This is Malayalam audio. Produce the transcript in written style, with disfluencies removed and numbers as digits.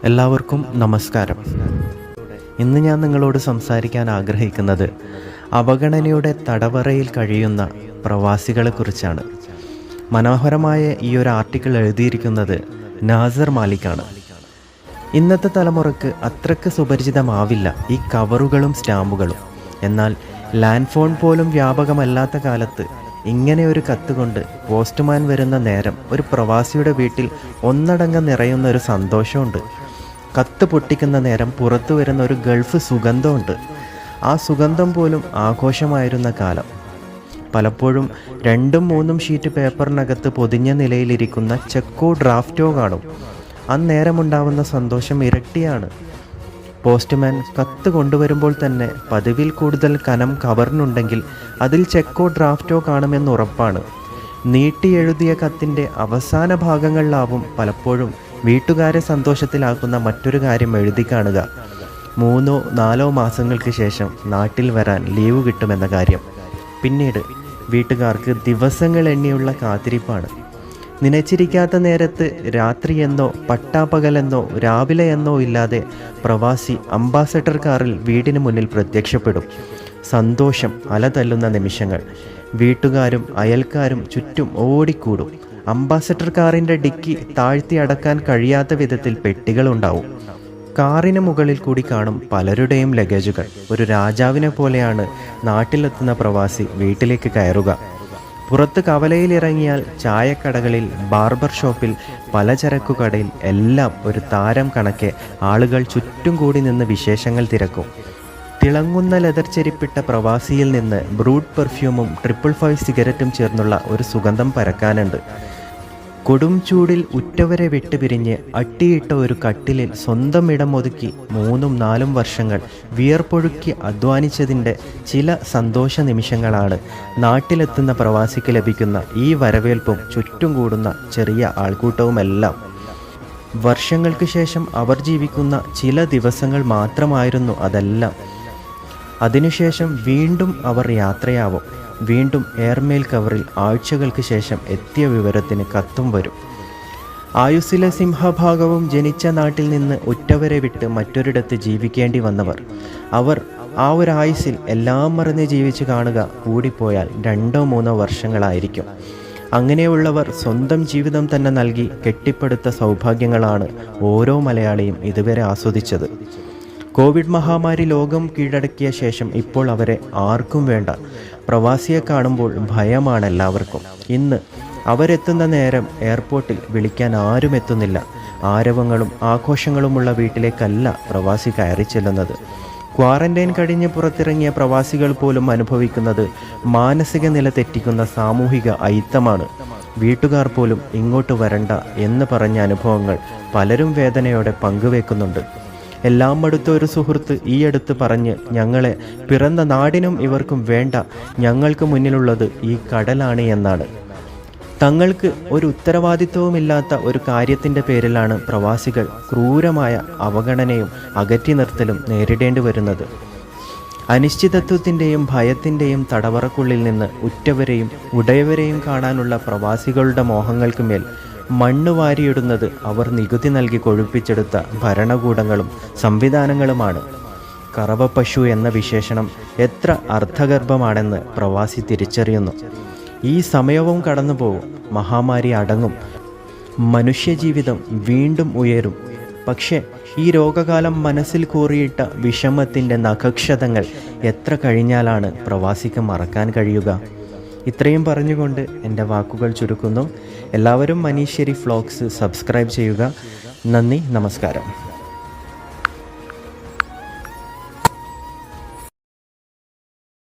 എല്ലാവർക്കും നമസ്കാരം. ഇന്ന് ഞാൻ നിങ്ങളോട് സംസാരിക്കാൻ ആഗ്രഹിക്കുന്നത് അവഗണനയുടെ തടവറയിൽ കഴിയുന്ന പ്രവാസികളെക്കുറിച്ചാണ്. മനോഹരമായ ഈ ഒരു ആർട്ടിക്കിൾ എഴുതിയിരിക്കുന്നത് നാസർ മാലിക്കാണ്. ഇന്നത്തെ തലമുറക്ക് അത്രയ്ക്ക് സുപരിചിതമാവില്ല ഈ കവറുകളും സ്റ്റാമ്പുകളും. എന്നാൽ ലാൻഡ് ഫോൺ പോലും വ്യാപകമല്ലാത്ത കാലത്ത് ഇങ്ങനെ ഒരു കത്ത് കൊണ്ട് പോസ്റ്റ്മാൻ വരുന്ന നേരം ഒരു പ്രവാസിയുടെ വീട്ടിൽ ഒന്നടങ്കം നിറയുന്ന ഒരു സന്തോഷമുണ്ട്. കത്ത് പൊട്ടിക്കുന്ന നേരം പുറത്തു വരുന്ന ഒരു ഗൾഫ് സുഗന്ധമുണ്ട്. ആ സുഗന്ധം പോലും ആഘോഷമായിരുന്ന കാലം. പലപ്പോഴും 2-3 ഷീറ്റ് പേപ്പറിനകത്ത് പൊതിഞ്ഞ നിലയിലിരിക്കുന്ന ചെക്കോ ഡ്രാഫ്റ്റോ കാണും. അന്നേരമുണ്ടാവുന്ന സന്തോഷം ഇരട്ടിയാണ്. പോസ്റ്റ്മാൻ കത്ത് കൊണ്ടുവരുമ്പോൾ തന്നെ പതിവിൽ കൂടുതൽ കനം കവറിനുണ്ടെങ്കിൽ അതിൽ ചെക്കോ ഡ്രാഫ്റ്റോ കാണുമെന്ന് ഉറപ്പാണ്. നീട്ടിയെഴുതിയ കത്തിൻ്റെ അവസാന ഭാഗങ്ങളിലാവും പലപ്പോഴും വീട്ടുകാരെ സന്തോഷത്തിലാക്കുന്ന മറ്റൊരു കാര്യം എഴുതി കാണുക: 3-4 മാസങ്ങൾക്ക് ശേഷം നാട്ടിൽ വരാൻ ലീവ് കിട്ടുമെന്ന കാര്യം. പിന്നീട് വീട്ടുകാർക്ക് ദിവസങ്ങൾ എണ്ണിയുള്ള കാത്തിരിപ്പാണ്. നനച്ചിരിക്കാത്ത നേരത്ത് രാത്രിയെന്നോ പട്ടാപ്പകലെന്നോ രാവിലെ എന്നോ ഇല്ലാതെ പ്രവാസി അംബാസഡർ കാറിൽ വീടിന് മുന്നിൽ പ്രത്യക്ഷപ്പെടും. സന്തോഷം അലതല്ലുന്ന നിമിഷങ്ങൾ. വീട്ടുകാരും അയൽക്കാരും ചുറ്റും ഓടിക്കൂടും. അംബാസഡർ കാറിൻ്റെ ഡിക്കി താഴ്ത്തി അടക്കാൻ കഴിയാത്ത വിധത്തിൽ പെട്ടികളുണ്ടാവും. കാറിന് മുകളിൽ കൂടി കാണും പലരുടെയും ലഗേജുകൾ. ഒരു രാജാവിനെ പോലെയാണ് നാട്ടിലെത്തുന്ന പ്രവാസി വീട്ടിലേക്ക് കയറുക. പുറത്ത് കവലയിലിറങ്ങിയാൽ ചായക്കടകളിൽ, ബാർബർ ഷോപ്പിൽ, പലചരക്കു കടയിൽ എല്ലാം ഒരു താരം കണക്കെ ആളുകൾ ചുറ്റും കൂടി നിന്ന് വിശേഷങ്ങൾ തിരക്കും. തിളങ്ങുന്ന ലെതർ ചെരിപ്പിട്ട പ്രവാസിയിൽ നിന്ന് ബ്രൂഡ് പെർഫ്യൂമും 555 സിഗരറ്റും ചേർന്നുള്ള ഒരു സുഗന്ധം പരക്കാനുണ്ട്. കൊടും ചൂടിൽ ഉറ്റവരെ വിട്ടുപിരിഞ്ഞ് അട്ടിയിട്ട ഒരു കട്ടിലിൽ സ്വന്തം ഇടം ഒതുക്കി 3-4 വർഷങ്ങൾ വിയർപ്പൊഴുക്കി അധ്വാനിച്ചതിൻ്റെ ചില സന്തോഷ നിമിഷങ്ങളാണ് നാട്ടിലെത്തുന്ന പ്രവാസിക്ക് ലഭിക്കുന്ന ഈ വരവേൽപ്പും ചുറ്റും കൂടുന്ന ചെറിയ ആൾക്കൂട്ടവുമെല്ലാം. വർഷങ്ങൾക്ക് ശേഷം അവർ ജീവിക്കുന്ന ചില ദിവസങ്ങൾ മാത്രമായിരുന്നു അതെല്ലാം. അതിനുശേഷം വീണ്ടും അവർ യാത്രയാവും. വീണ്ടും എയർമെയിൽ കവറിൽ ആഴ്ചകൾക്ക് ശേഷം എത്തിയ വിവരത്തിന് കത്തും വരും. ആയുസ്സിലെ സിംഹഭാഗവും ജനിച്ച നാട്ടിൽ നിന്ന് ഉറ്റവരെ വിട്ട് മറ്റൊരിടത്ത് ജീവിക്കേണ്ടി വന്നവർ. അവർ ആ ഒരു ആയുസ്സിൽ എല്ലാം മറന്ന് ജീവിച്ച് കാണുക കൂടിപ്പോയാൽ 2-3 വർഷങ്ങളായിരിക്കും. അങ്ങനെയുള്ളവർ സ്വന്തം ജീവിതം തന്നെ നൽകി കെട്ടിപ്പടുത്ത സൗഭാഗ്യങ്ങളാണ് ഓരോ മലയാളിയും ഇതുവരെ ആസ്വദിച്ചത്. കോവിഡ് മഹാമാരി ലോകം കീഴടക്കിയ ശേഷം ഇപ്പോൾ അവരെ ആർക്കും വേണ്ട. പ്രവാസിയെ കാണുമ്പോൾ ഭയമാണ് എല്ലാവർക്കും. ഇന്ന് അവരെത്തുന്ന നേരം എയർപോർട്ടിൽ വിളിക്കാൻ ആരും എത്തുന്നില്ല. ആരവങ്ങളും ആഘോഷങ്ങളുമുള്ള വീട്ടിലേക്കല്ല പ്രവാസി കയറി ചെല്ലുന്നത്. ക്വാറന്റൈൻ കഴിഞ്ഞ് പുറത്തിറങ്ങിയ പ്രവാസികൾ പോലും അനുഭവിക്കുന്നത് മാനസിക നില തെറ്റിക്കുന്ന സാമൂഹിക അയിത്തമാണ്. വീട്ടുകാർ പോലും ഇങ്ങോട്ട് വരണ്ട എന്ന് പറഞ്ഞ അനുഭവങ്ങൾ പലരും വേദനയോടെ പങ്കുവെക്കുന്നുണ്ട്. എല്ലാം അടുത്ത ഒരു സുഹൃത്ത് ഈ അടുത്ത് പറഞ്ഞ്, ഞങ്ങളെ പിറന്ന നാടിനും ഇവർക്കും വേണ്ട, ഞങ്ങൾക്ക് മുന്നിലുള്ളത് ഈ കടലാണ് എന്നാണ്. തങ്ങൾക്ക് ഒരു ഉത്തരവാദിത്വവുമില്ലാത്ത ഒരു കാര്യത്തിൻ്റെ പേരിലാണ് പ്രവാസികൾ ക്രൂരമായ അവഗണനയും അകറ്റി നിർത്തലും നേരിടേണ്ടി വരുന്നത്. അനിശ്ചിതത്വത്തിൻ്റെയും ഭയത്തിൻ്റെയും തടവറക്കുള്ളിൽ നിന്ന് ഉറ്റവരെയും ഉടയവരെയും കാണാനുള്ള പ്രവാസികളുടെ മോഹങ്ങൾക്ക് മേൽ മണ്ണ് വാരിയിടുന്നത് അവർ നികുതി നൽകി കൊഴുപ്പിച്ചെടുത്ത ഭരണകൂടങ്ങളും സംവിധാനങ്ങളുമാണ്. കറവപ്പശു എന്ന വിശേഷണം എത്ര അർത്ഥഗർഭമാണെന്ന് പ്രവാസി തിരിച്ചറിയുന്നു. ഈ സമയവും കടന്നുപോകും. മഹാമാരി അടങ്ങും. മനുഷ്യജീവിതം വീണ്ടും ഉയരും. പക്ഷേ ഈ രോഗകാലം മനസ്സിൽ കൂറിയിട്ട വിഷമത്തിൻ്റെ നഖക്ഷതങ്ങൾ എത്ര കഴിഞ്ഞാലാണ് പ്രവാസിക്ക് മറക്കാൻ കഴിയുക? ഇത്രയും പറഞ്ഞുകൊണ്ട് എൻ്റെ വാക്കുകൾ ചുരുക്കുന്നു. എല്ലാവരും മനീഷ് ഷെരീഫ് വ്ലോഗ്സ് സബ്സ്ക്രൈബ് ചെയ്യുക. നന്ദി, നമസ്കാരം.